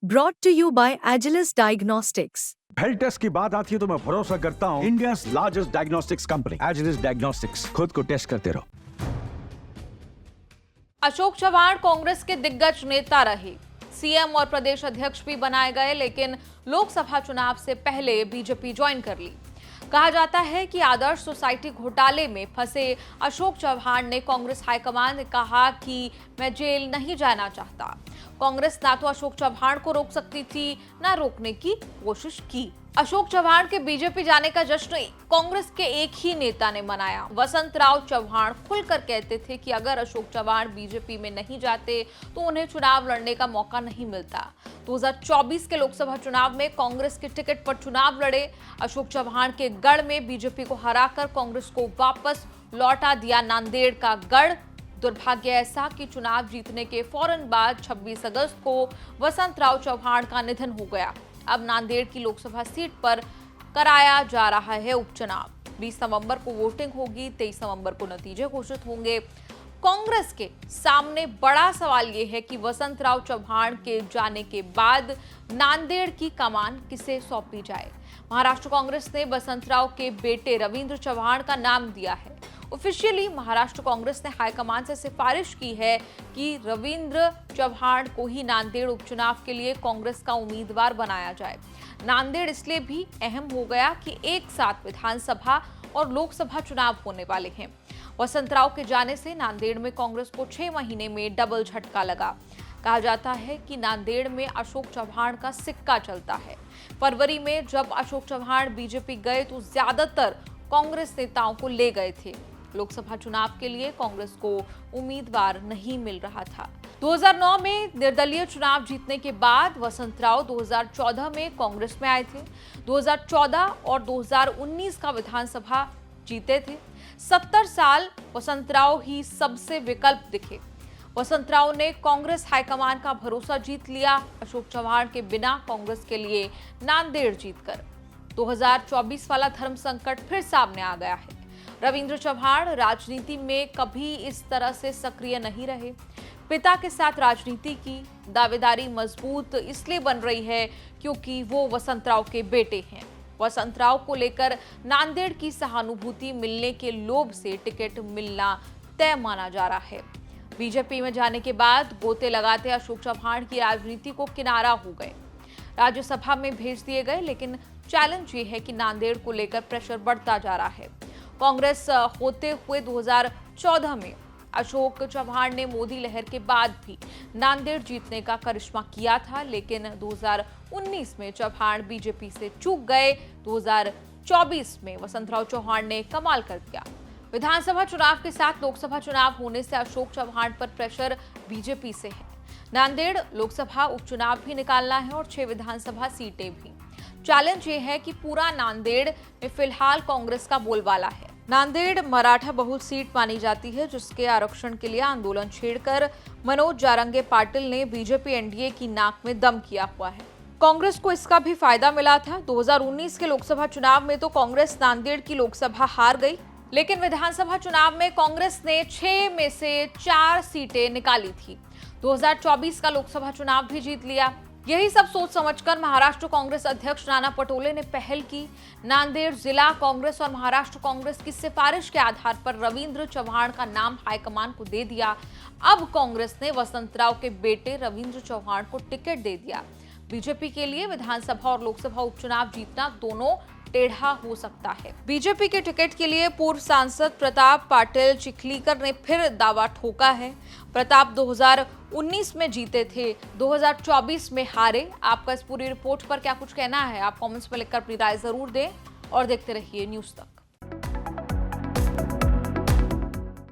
Brought to you by Agilus Diagnostics. Health test की बात आती है तो मैं भरोसा करता हूँ India's largest diagnostics company Agilus diagnostics. खुद को टेस्ट करते रहो। अशोक चव्हाण कांग्रेस के दिग्गज नेता रहे, सीएम और प्रदेश अध्यक्ष भी बनाए गए, लेकिन लोकसभा चुनाव से पहले बीजेपी ज्वाइन कर ली। कहा जाता है कि आदर्श सोसाइटी घोटाले में फंसे अशोक चव्हाण ने कांग्रेस हाईकमान ने कहा कि मैं जेल नहीं जाना चाहता। कांग्रेस ना तो अशोक चव्हाण को रोक सकती थी, ना रोकने की कोशिश की। अशोक चव्हाण के बीजेपी जाने का जश्न कांग्रेस के एक ही नेता ने मनाया। वसंतराव चव्हाण खुलकर कहते थे कि अगर अशोक चव्हाण बीजेपी में नहीं जाते तो उन्हें चुनाव लड़ने का मौका नहीं मिलता। 2024 के लोकसभा चुनाव में कांग्रेस के टिकट पर चुनाव लड़े अशोक चव्हाण के गढ़ में बीजेपी को हराकर कांग्रेस को वापस लौटा दिया नांदेड़ का गढ़। दुर्भाग्य ऐसा कि चुनाव जीतने के फौरन बाद 26 अगस्त को वसंतराव चव्हाण का निधन हो गया। अब नांदेड़ की लोकसभा सीट पर कराया जा रहा है उपचुनाव। 20 नवंबर को वोटिंग होगी, 23 नवंबर को नतीजे घोषित होंगे। कांग्रेस के सामने बड़ा सवाल यह है कि वसंतराव चव्हाण के जाने के बाद नांदेड़ की कमान किसे सौंपी जाए। महाराष्ट्र कांग्रेस ने वसंतराव के बेटे रविंद्र चव्हाण का नाम दिया है। ऑफिशियली महाराष्ट्र कांग्रेस ने हाईकमान से सिफारिश की है कि रविंद्र चव्हाण को ही नांदेड़ उपचुनाव के लिए कांग्रेस का उम्मीदवार बनाया जाए। नांदेड़ इसलिए भी अहम हो गया कि एक साथ विधानसभा और लोकसभा चुनाव होने वाले हैं। वसंतराव के जाने से नांदेड़ में कांग्रेस को 6 महीने में डबल झटका लगा। कहा जाता है कि नांदेड़ में अशोक चव्हाण का सिक्का चलता है। फरवरी में जब अशोक चव्हाण बीजेपी गए तो ज्यादातर कांग्रेस नेताओं को ले गए थे। लोकसभा चुनाव के लिए कांग्रेस को उम्मीदवार नहीं मिल रहा था। 2009 में निर्दलीय चुनाव जीतने के बाद वसंतराव 2014 में कांग्रेस में आए थे। 2014 और 2019 का विधानसभा जीते थे। 70 साल वसंतराव ही सबसे विकल्प दिखे। वसंतराव ने कांग्रेस हाईकमान का भरोसा जीत लिया। अशोक चव्हाण के बिना कांग्रेस के लिए नांदेड़ जीतकर 2024 वाला धर्म संकट फिर सामने आ गया है। रविंद्र चव्हाण राजनीति में कभी इस तरह से सक्रिय नहीं रहे। पिता के साथ राजनीति की दावेदारी मजबूत इसलिए बन रही है क्योंकि वो वसंतराव के बेटे हैं। वसंतराव को लेकर नांदेड़ की सहानुभूति मिलने के लोभ से टिकट मिलना तय माना जा रहा है। बीजेपी में जाने के बाद गोते लगाते अशोक चव्हाण की राजनीति को किनारा हो गए, राज्यसभा में भेज दिए गए। लेकिन चैलेंज ये है कि नांदेड़ को लेकर प्रेशर बढ़ता जा रहा है। कांग्रेस होते हुए 2014 में अशोक चव्हाण ने मोदी लहर के बाद भी नांदेड़ जीतने का करिश्मा किया था, लेकिन 2019 में चव्हाण बीजेपी से चूक गए। 2024 में वसंतराव चव्हाण ने कमाल कर दिया। विधानसभा चुनाव के साथ लोकसभा चुनाव होने से अशोक चव्हाण पर प्रेशर बीजेपी से है। नांदेड़ लोकसभा उपचुनाव भी निकालना है और 6 विधानसभा सीटें भी। चैलेंज ये है कि पूरा नांदेड़ में फिलहाल कांग्रेस का बोलबाला है। नांदेड़ मराठा बहुल सीट मानी जाती है, जिसके आरक्षण के लिए आंदोलन छेड़कर मनोज जारंगे पाटिल ने बीजेपी एनडीए की नाक में दम किया हुआ है। कांग्रेस को इसका भी फायदा मिला था। 2019 के लोकसभा चुनाव में तो कांग्रेस नांदेड़ की लोकसभा हार गई, लेकिन विधानसभा चुनाव में कांग्रेस ने 6 में से 4 सीटें निकाली थी। 2024 का लोकसभा चुनाव भी जीत लिया। यही सब सोच समझकर महाराष्ट्र कांग्रेस अध्यक्ष नाना पटोले ने पहल की। नांदेड़ जिला कांग्रेस और महाराष्ट्र कांग्रेस की सिफारिश के आधार पर रविंद्र चव्हाण का नाम हाईकमान को दे दिया। अब कांग्रेस ने वसंतराव के बेटे रविंद्र चव्हाण को टिकट दे दिया। बीजेपी के लिए विधानसभा और लोकसभा उपचुनाव जीतना दोनों टेढ़ा हो सकता है। बीजेपी के टिकट के लिए पूर्व सांसद प्रताप पाटिल चिखलीकर ने फिर दावा ठोका है। प्रताप 2019 में जीते थे, 2024 में हारे। आपका इस पूरी रिपोर्ट पर क्या कुछ कहना है? आप कमेंट्स में लिखकर अपनी राय जरूर दें और देखते रहिए न्यूज़ तक।